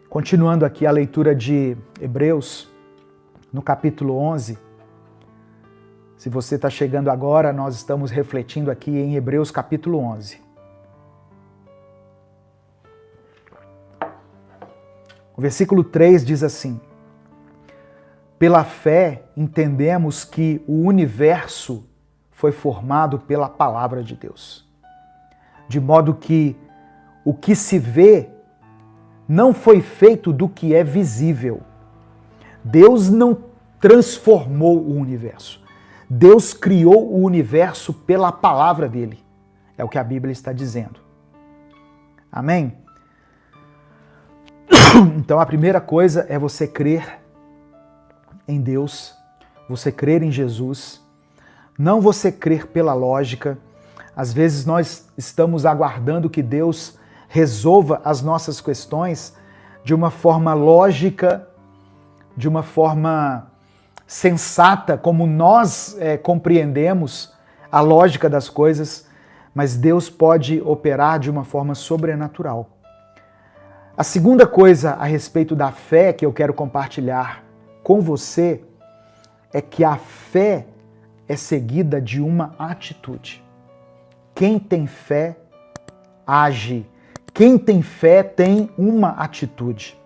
Continuando aqui a leitura de Hebreus, no capítulo 11. Se você está chegando agora, nós estamos refletindo aqui em Hebreus capítulo 11. O versículo 3 diz assim: pela fé entendemos que o universo foi formado pela palavra de Deus, de modo que o que se vê não foi feito do que é visível. Deus não transformou o universo. Deus criou o universo pela palavra dele. É o que a Bíblia está dizendo. Amém? Então a primeira coisa é você crer em Deus, você crer em Jesus, não você crer pela lógica. Às vezes nós estamos aguardando que Deus resolva as nossas questões de uma forma lógica, de uma forma sensata, como nós compreendemos a lógica das coisas, mas Deus pode operar de uma forma sobrenatural. A segunda coisa a respeito da fé que eu quero compartilhar com você é que a fé é seguida de uma atitude. Quem tem fé, age. Quem tem fé tem uma atitude.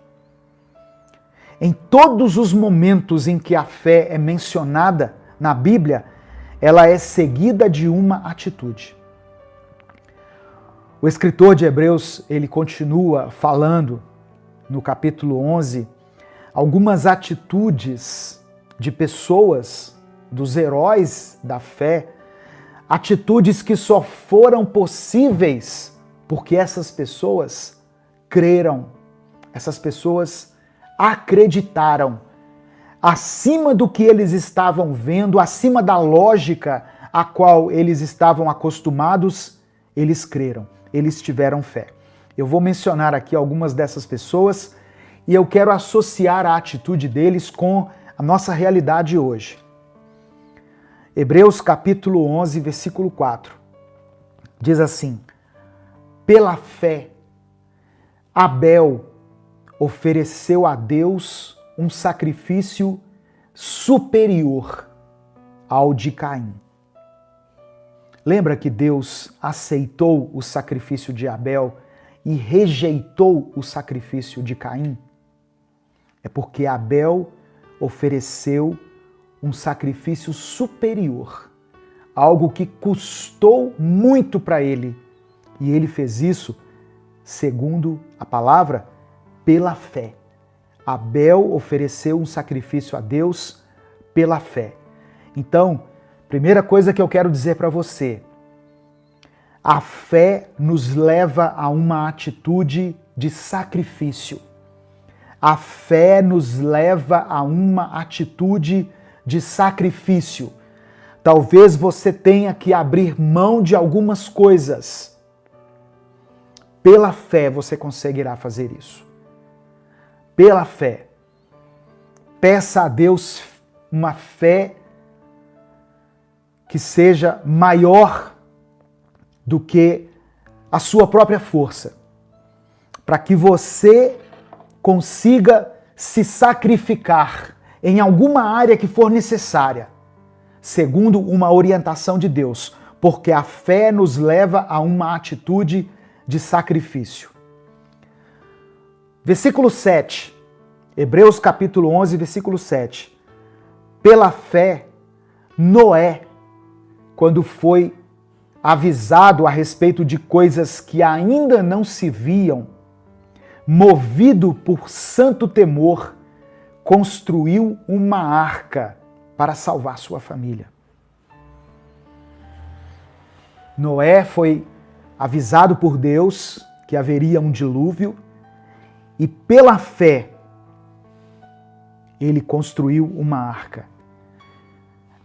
Em todos os momentos em que a fé é mencionada na Bíblia, ela é seguida de uma atitude. O escritor de Hebreus, ele continua falando no capítulo 11, algumas atitudes de pessoas, dos heróis da fé, atitudes que só foram possíveis porque essas pessoas creram, essas pessoas acreditaram. Acima do que eles estavam vendo, acima da lógica a qual eles estavam acostumados, eles creram, eles tiveram fé. Eu vou mencionar aqui algumas dessas pessoas e eu quero associar a atitude deles com a nossa realidade hoje. Hebreus capítulo 11, versículo 4, diz assim: pela fé, Abel ofereceu a Deus um sacrifício superior ao de Caim. Lembra que Deus aceitou o sacrifício de Abel e rejeitou o sacrifício de Caim? É porque Abel ofereceu um sacrifício superior, algo que custou muito para ele. E ele fez isso, segundo a palavra, pela fé. Abel ofereceu um sacrifício a Deus pela fé. Então, primeira coisa que eu quero dizer para você, a fé nos leva a uma atitude de sacrifício. A fé nos leva a uma atitude de sacrifício. Talvez você tenha que abrir mão de algumas coisas. Pela fé você conseguirá fazer isso. Pela fé. Peça a Deus uma fé que seja maior do que a sua própria força, para que você consiga se sacrificar em alguma área que for necessária, segundo uma orientação de Deus, porque a fé nos leva a uma atitude de sacrifício. Versículo 7, Hebreus capítulo 11, versículo 7. Pela fé, Noé, quando foi avisado a respeito de coisas que ainda não se viam, movido por santo temor, construiu uma arca para salvar sua família. Noé foi avisado por Deus que haveria um dilúvio e pela fé ele construiu uma arca.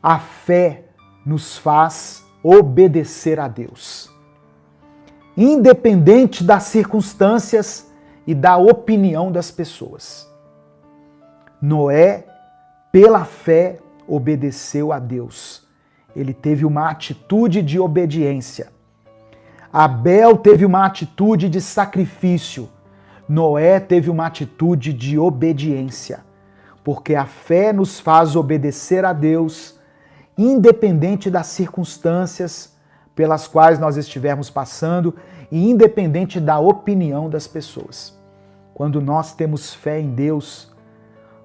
A fé nos faz obedecer a Deus, independente das circunstâncias e da opinião das pessoas. Noé, pela fé, obedeceu a Deus. Ele teve uma atitude de obediência. Abel teve uma atitude de sacrifício. Noé teve uma atitude de obediência, porque a fé nos faz obedecer a Deus, independente das circunstâncias pelas quais nós estivermos passando e independente da opinião das pessoas. Quando nós temos fé em Deus,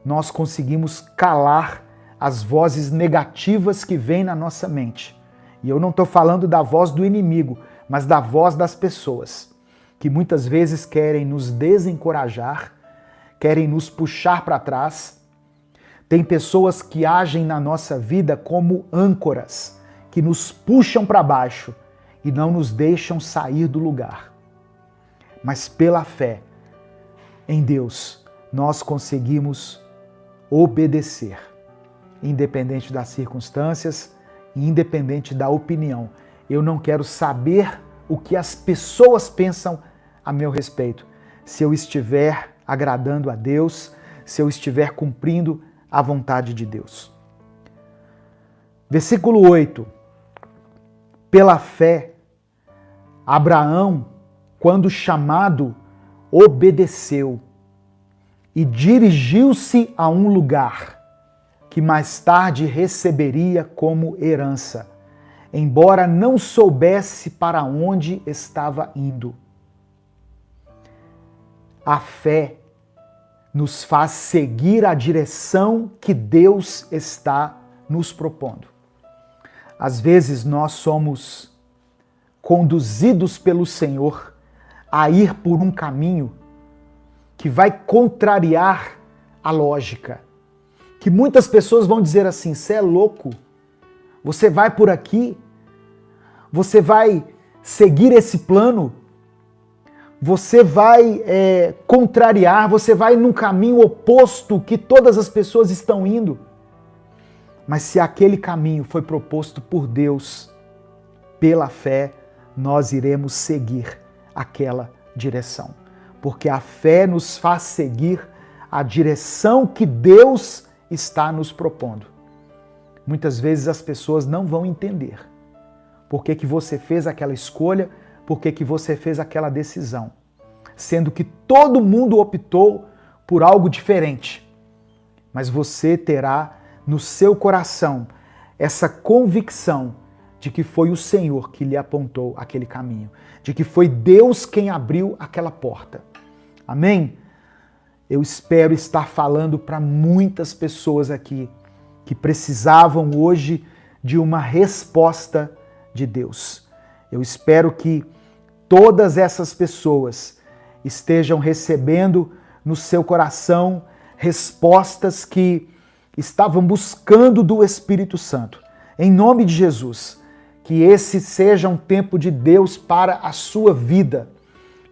nós conseguimos calar as vozes negativas que vêm na nossa mente. E eu não estou falando da voz do inimigo, mas da voz das pessoas, que muitas vezes querem nos desencorajar, querem nos puxar para trás. Tem pessoas que agem na nossa vida como âncoras, que nos puxam para baixo e não nos deixam sair do lugar. Mas pela fé em Deus, nós conseguimos obedecer, independente das circunstâncias e independente da opinião. Eu não quero saber o que as pessoas pensam a meu respeito. Se eu estiver agradando a Deus, se eu estiver cumprindo a vontade de Deus. Versículo 8. Pela fé, Abraão, quando chamado, obedeceu e dirigiu-se a um lugar que mais tarde receberia como herança, embora não soubesse para onde estava indo. A fé nos faz seguir a direção que Deus está nos propondo. Às vezes nós somos conduzidos pelo Senhor a ir por um caminho que vai contrariar a lógica. Que muitas pessoas vão dizer assim: você é louco, você vai por aqui, você vai seguir esse plano, você vai contrariar, você vai num caminho oposto que todas as pessoas estão indo. Mas se aquele caminho foi proposto por Deus, pela fé, nós iremos seguir aquela direção. Porque a fé nos faz seguir a direção que Deus está nos propondo. Muitas vezes as pessoas não vão entender por que você fez aquela escolha, por que você fez aquela decisão, sendo que todo mundo optou por algo diferente. Mas você terá no seu coração essa convicção de que foi o Senhor que lhe apontou aquele caminho, de que foi Deus quem abriu aquela porta. Amém? Eu espero estar falando para muitas pessoas aqui que precisavam hoje de uma resposta de Deus. Eu espero que todas essas pessoas estejam recebendo no seu coração respostas que estavam buscando do Espírito Santo. Em nome de Jesus, que esse seja um tempo de Deus para a sua vida.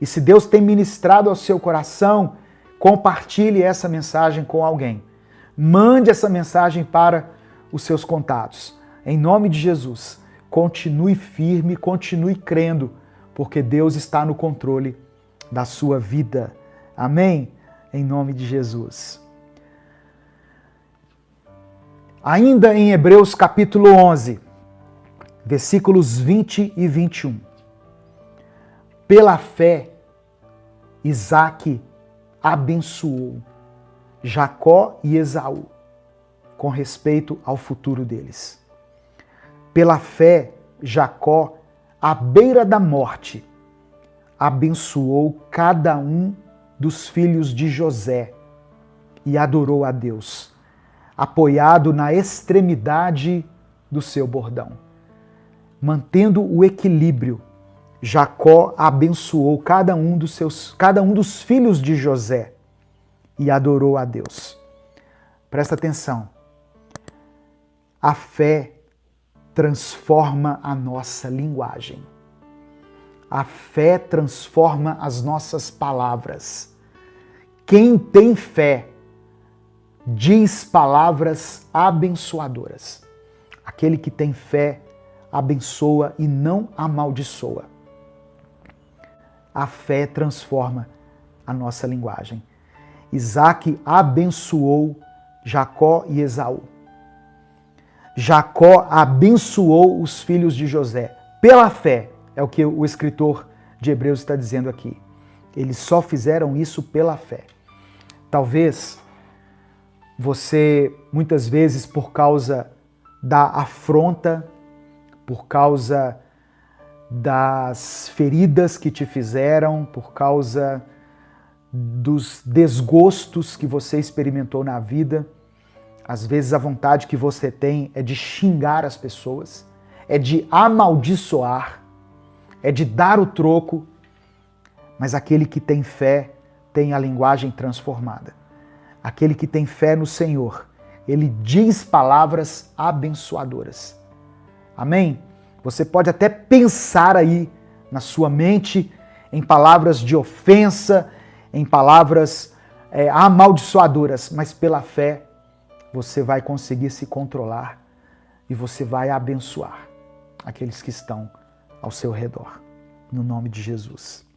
E se Deus tem ministrado ao seu coração, compartilhe essa mensagem com alguém. Mande essa mensagem para os seus contatos. Em nome de Jesus, continue firme, continue crendo, porque Deus está no controle da sua vida. Amém? Em nome de Jesus. Ainda em Hebreus capítulo 11, versículos 20 e 21. Pela fé, Isaque abençoou Jacó e Esaú com respeito ao futuro deles. Pela fé, Jacó, à beira da morte, abençoou cada um dos filhos de José e adorou a Deus, apoiado na extremidade do seu bordão. Mantendo o equilíbrio, Jacó abençoou cada um dos filhos de José e adorou a Deus. Presta atenção. A fé transforma a nossa linguagem. A fé transforma as nossas palavras. Quem tem fé diz palavras abençoadoras. Aquele que tem fé abençoa e não amaldiçoa. A fé transforma a nossa linguagem. Isaque abençoou Jacó e Esaú. Jacó abençoou os filhos de José. Pela fé, é o que o escritor de Hebreus está dizendo aqui. Eles só fizeram isso pela fé. Talvez você, muitas vezes, por causa da afronta, por causa das feridas que te fizeram, por causa dos desgostos que você experimentou na vida, às vezes a vontade que você tem é de xingar as pessoas, é de amaldiçoar, é de dar o troco, mas aquele que tem fé tem a linguagem transformada. Aquele que tem fé no Senhor, ele diz palavras abençoadoras. Amém? Você pode até pensar aí na sua mente em palavras de ofensa, em palavras amaldiçoadoras, mas pela fé você vai conseguir se controlar e você vai abençoar aqueles que estão ao seu redor. No nome de Jesus.